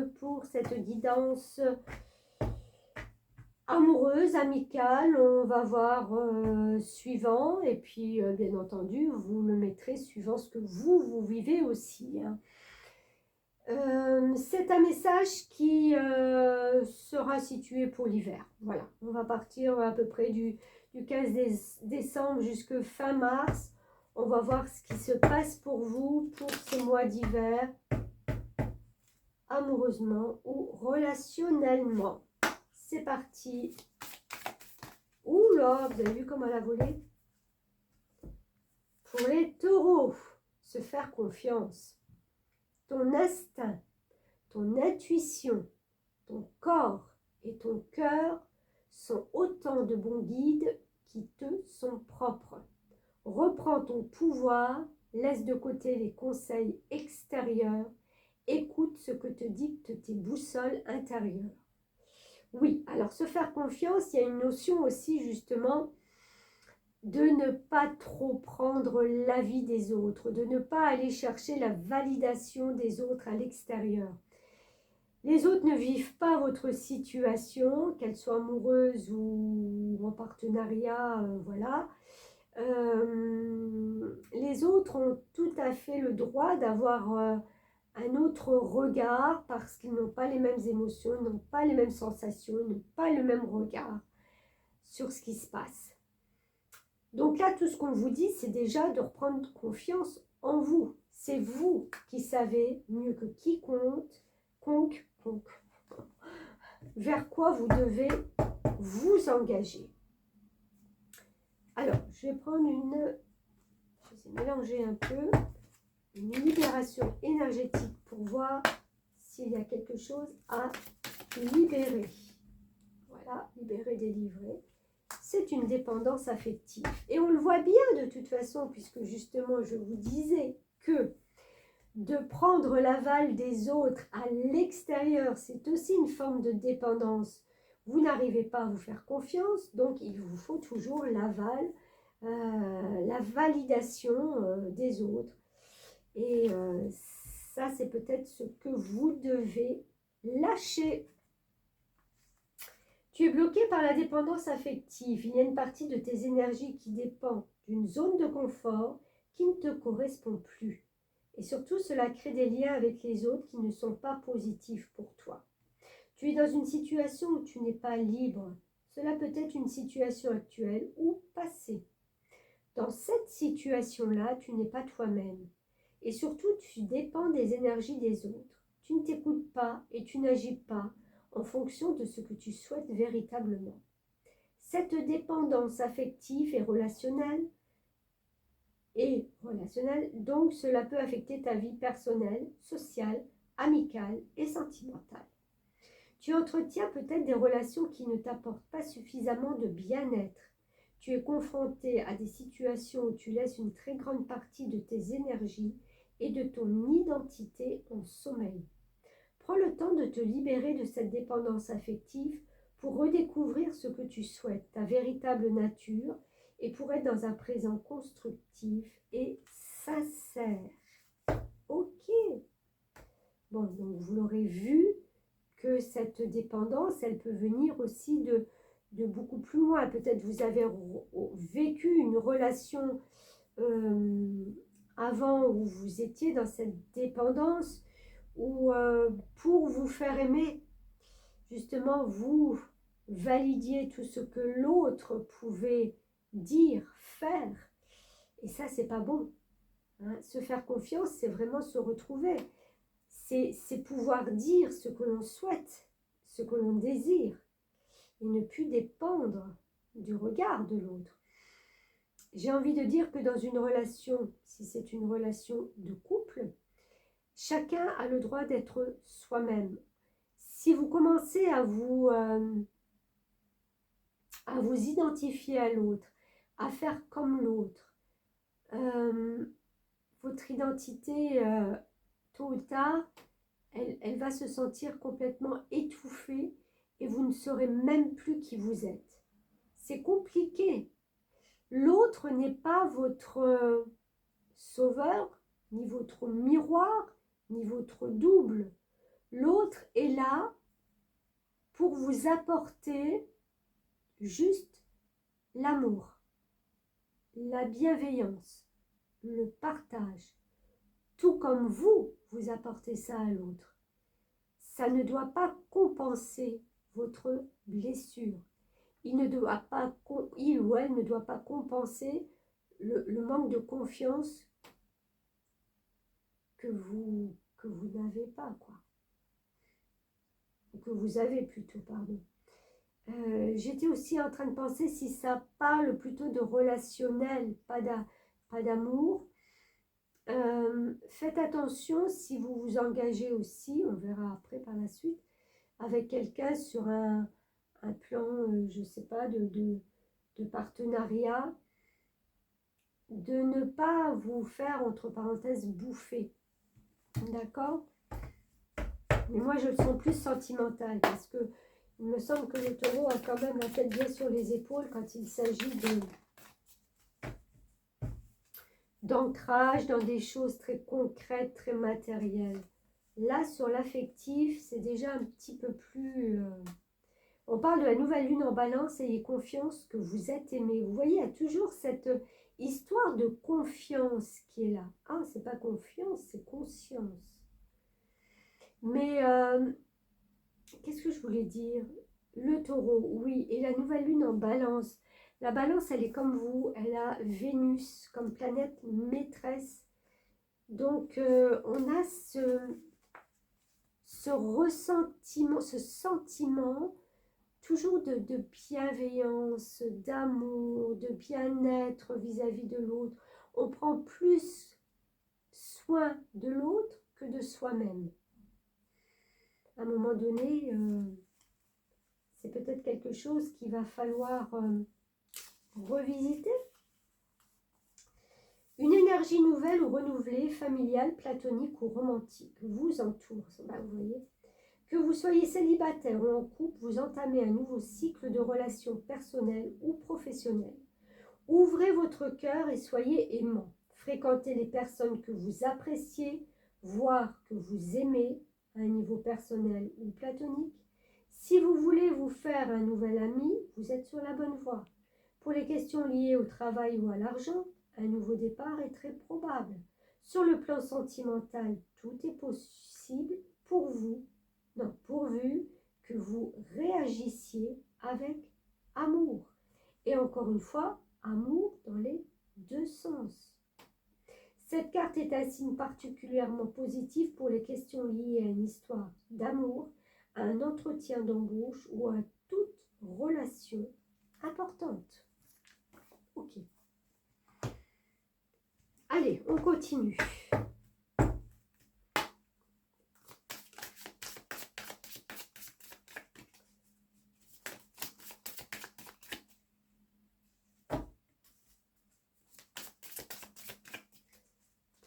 pour cette guidance amoureuse, amicale. On va voir suivant et puis bien entendu vous le mettrez suivant ce que vous vivez aussi, hein. C'est un message qui sera situé pour l'hiver. Voilà, on va partir à peu près du 15 décembre jusqu'à fin mars. On va voir ce qui se passe pour vous pour ce mois d'hiver, amoureusement ou relationnellement. C'est parti. Ouh là, vous avez vu comment elle a volé? Pour les taureaux, se faire confiance. Ton instinct, ton intuition, ton corps et ton cœur sont autant de bons guides qui te sont propres. Reprends ton pouvoir, laisse de côté les conseils extérieurs, écoute ce que te dictent tes boussoles intérieures. Oui, alors se faire confiance, il y a une notion aussi justement de ne pas trop prendre l'avis des autres, de ne pas aller chercher la validation des autres à l'extérieur. Les autres ne vivent pas votre situation, qu'elle soit amoureuse ou en partenariat, voilà. Les autres ont tout à fait le droit d'avoir un autre regard parce qu'ils n'ont pas les mêmes émotions, ils n'ont pas les mêmes sensations, ils n'ont pas le même regard sur ce qui se passe. Donc là, tout ce qu'on vous dit, c'est déjà de reprendre confiance en vous. C'est vous qui savez mieux que quiconque vers quoi vous devez vous engager. Alors, je vais prendre je vais mélanger un peu, une libération énergétique pour voir s'il y a quelque chose à libérer. Voilà, libérer, délivrer. C'est une dépendance affective. Et on le voit bien de toute façon, puisque justement je vous disais que de prendre l'aval des autres à l'extérieur, c'est aussi une forme de dépendance. Vous n'arrivez pas à vous faire confiance, donc il vous faut toujours l'aval, la validation des autres. Et ça, c'est peut-être ce que vous devez lâcher. Tu es bloqué par la dépendance affective. Il y a une partie de tes énergies qui dépend d'une zone de confort qui ne te correspond plus. Et surtout, cela crée des liens avec les autres qui ne sont pas positifs pour toi. Tu es dans une situation où tu n'es pas libre. Cela peut être une situation actuelle ou passée. Dans cette situation-là, tu n'es pas toi-même. Et surtout, tu dépends des énergies des autres. Tu ne t'écoutes pas et tu n'agis pas en fonction de ce que tu souhaites véritablement. Cette dépendance affective et relationnelle, donc cela peut affecter ta vie personnelle, sociale, amicale et sentimentale. Tu entretiens peut-être des relations qui ne t'apportent pas suffisamment de bien-être. Tu es confronté à des situations où tu laisses une très grande partie de tes énergies et de ton identité en sommeil. Prends le temps de te libérer de cette dépendance affective pour redécouvrir ce que tu souhaites, ta véritable nature, et pour être dans un présent constructif et sincère. Ok. Bon, donc vous l'aurez vu que cette dépendance, elle peut venir aussi de beaucoup plus loin. Peut-être vous avez vécu une relation avant où vous étiez dans cette dépendance, ou pour vous faire aimer, justement, vous validiez tout ce que l'autre pouvait dire, faire. Et ça, c'est pas bon. Hein. Se faire confiance, c'est vraiment se retrouver. C'est pouvoir dire ce que l'on souhaite, ce que l'on désire, et ne plus dépendre du regard de l'autre. J'ai envie de dire que dans une relation, si c'est une relation de couple, chacun a le droit d'être soi-même. Si vous commencez à vous identifier à l'autre, à faire comme l'autre, votre identité, tôt ou tard, elle va se sentir complètement étouffée et vous ne saurez même plus qui vous êtes. C'est compliqué. L'autre n'est pas votre sauveur, ni votre miroir, ni votre double. L'autre est là pour vous apporter juste l'amour, la bienveillance, le partage, tout comme vous apportez ça à l'autre. Ça ne doit pas compenser votre blessure. Il ou elle ne doit pas compenser le manque de confiance que vous n'avez pas, quoi. Ou que vous avez plutôt, pardon. J'étais aussi en train de penser si ça parle plutôt de relationnel, pas d'amour. Faites attention si vous vous engagez aussi, on verra après par la suite, avec quelqu'un sur un plan, je ne sais pas, de partenariat, de ne pas vous faire, entre parenthèses, bouffer. D'accord? Mais moi, je le sens plus sentimental parce que il me semble que le taureau a quand même la tête bien sur les épaules quand il s'agit d'ancrage dans des choses très concrètes, très matérielles. Là, sur l'affectif, c'est déjà un petit peu plus... On parle de la nouvelle lune en balance, ayez confiance que vous êtes aimé. Vous voyez, il y a toujours cette histoire de confiance qui est là. Ah, c'est pas confiance, c'est conscience. Mais, qu'est-ce que je voulais dire? Le taureau, oui, et la nouvelle lune en balance. La balance, elle est comme vous, elle a Vénus comme planète maîtresse. Donc, on a ce ressentiment, ce sentiment toujours de bienveillance, d'amour, de bien-être vis-à-vis de l'autre. On prend plus soin de l'autre que de soi-même. À un moment donné, c'est peut-être quelque chose qu'il va falloir revisiter. Une énergie nouvelle ou renouvelée, familiale, platonique ou romantique vous entoure. Bah, vous voyez. Que vous soyez célibataire ou en couple, vous entamez un nouveau cycle de relations personnelles ou professionnelles. Ouvrez votre cœur et soyez aimant. Fréquentez les personnes que vous appréciez, voire que vous aimez, à un niveau personnel ou platonique. Si vous voulez vous faire un nouvel ami, vous êtes sur la bonne voie. Pour les questions liées au travail ou à l'argent, un nouveau départ est très probable. Sur le plan sentimental, tout est possible pour vous, pourvu que vous réagissiez avec amour. Et encore une fois, amour dans les deux sens. Cette carte est un signe particulièrement positif pour les questions liées à une histoire d'amour, à un entretien d'embauche ou à toute relation importante. Ok. Allez, on continue.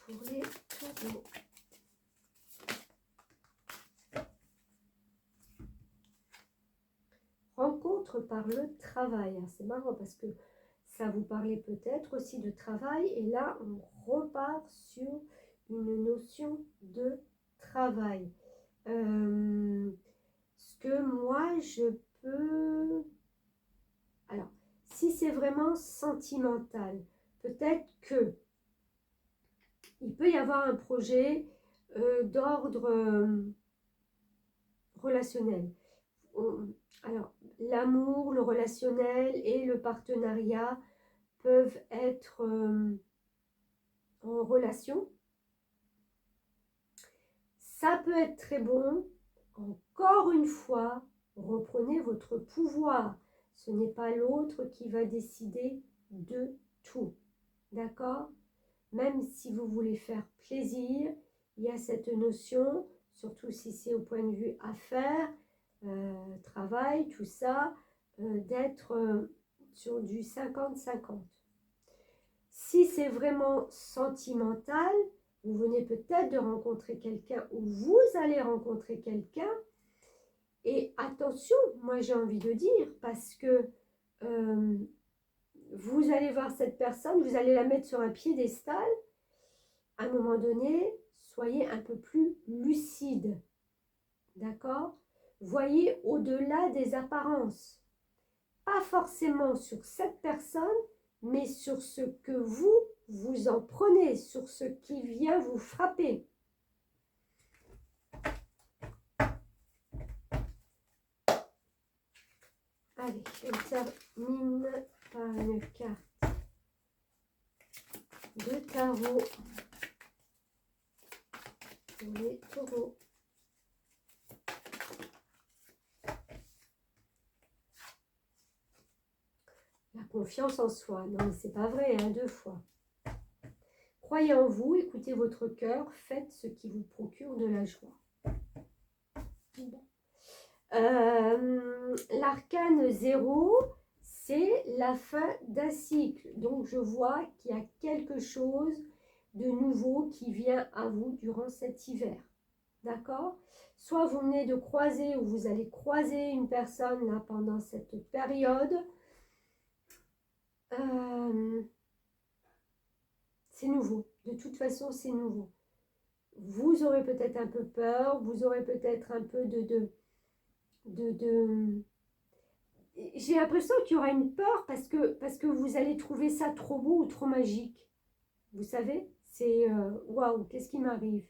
Pour les taureaux. Rencontre par le travail. C'est marrant parce que ça vous parlait peut-être aussi de travail. Et là, on repart sur une notion de travail. Ce que moi, je peux... Alors, si c'est vraiment sentimental, peut-être que il peut y avoir un projet d'ordre relationnel. Alors, l'amour, le relationnel et le partenariat peuvent être en relation. Ça peut être très bon. Encore une fois, reprenez votre pouvoir. Ce n'est pas l'autre qui va décider de tout. D'accord? Même si vous voulez faire plaisir, il y a cette notion, surtout si c'est au point de vue affaires, travail, tout ça, d'être sur du 50-50. Si c'est vraiment sentimental, vous venez peut-être de rencontrer quelqu'un ou vous allez rencontrer quelqu'un. Et attention, moi j'ai envie de dire, parce que vous allez voir cette personne, vous allez la mettre sur un piédestal. À un moment donné, soyez un peu plus lucide. d'accord? Voyez au-delà des apparences. Pas forcément sur cette personne, mais sur ce que vous en prenez, sur ce qui vient vous frapper. Allez, je termine par une carte de tarot pour les taureaux. La confiance en soi. Non, mais c'est pas vrai, hein, 2 fois. Croyez en vous, écoutez votre cœur, faites ce qui vous procure de la joie. Bon. L'arcane 0, c'est la fin d'un cycle. Donc, je vois qu'il y a quelque chose de nouveau qui vient à vous durant cet hiver. D'accord? Soit vous venez de croiser ou vous allez croiser une personne là pendant cette période. C'est nouveau. De toute façon, c'est nouveau. Vous aurez peut-être un peu peur, vous aurez peut-être un peu J'ai l'impression qu'il y aura une peur parce que vous allez trouver ça trop beau ou trop magique. Vous savez, c'est waouh, qu'est-ce qui m'arrive?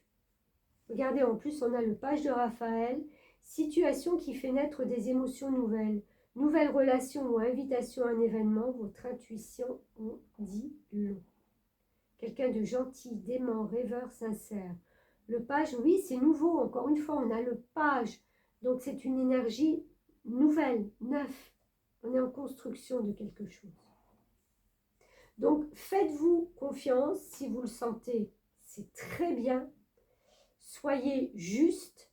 Regardez, en plus, on a le page de Raphaël. Situation qui fait naître des émotions nouvelles. Nouvelle relation ou invitation à un événement, votre intuition en dit long. Quelqu'un de gentil, d'aimant, rêveur, sincère. Le page, oui, c'est nouveau. Encore une fois, on a le page. Donc, c'est une énergie nouvelle, neuve. On est en construction de quelque chose. Donc, faites-vous confiance si vous le sentez. C'est très bien. Soyez juste,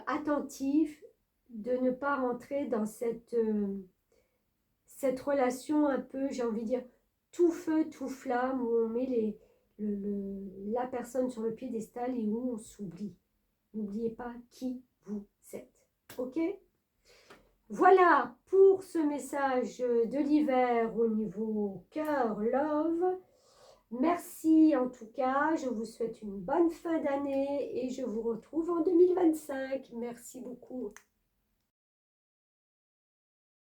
attentif, de ne pas rentrer dans cette relation un peu, j'ai envie de dire, tout feu, tout flamme, où on met la personne sur le piédestal et où on s'oublie. N'oubliez pas qui vous êtes. Ok? Voilà pour ce message de l'hiver au niveau cœur, love. Merci en tout cas. Je vous souhaite une bonne fin d'année et je vous retrouve en 2025. Merci beaucoup.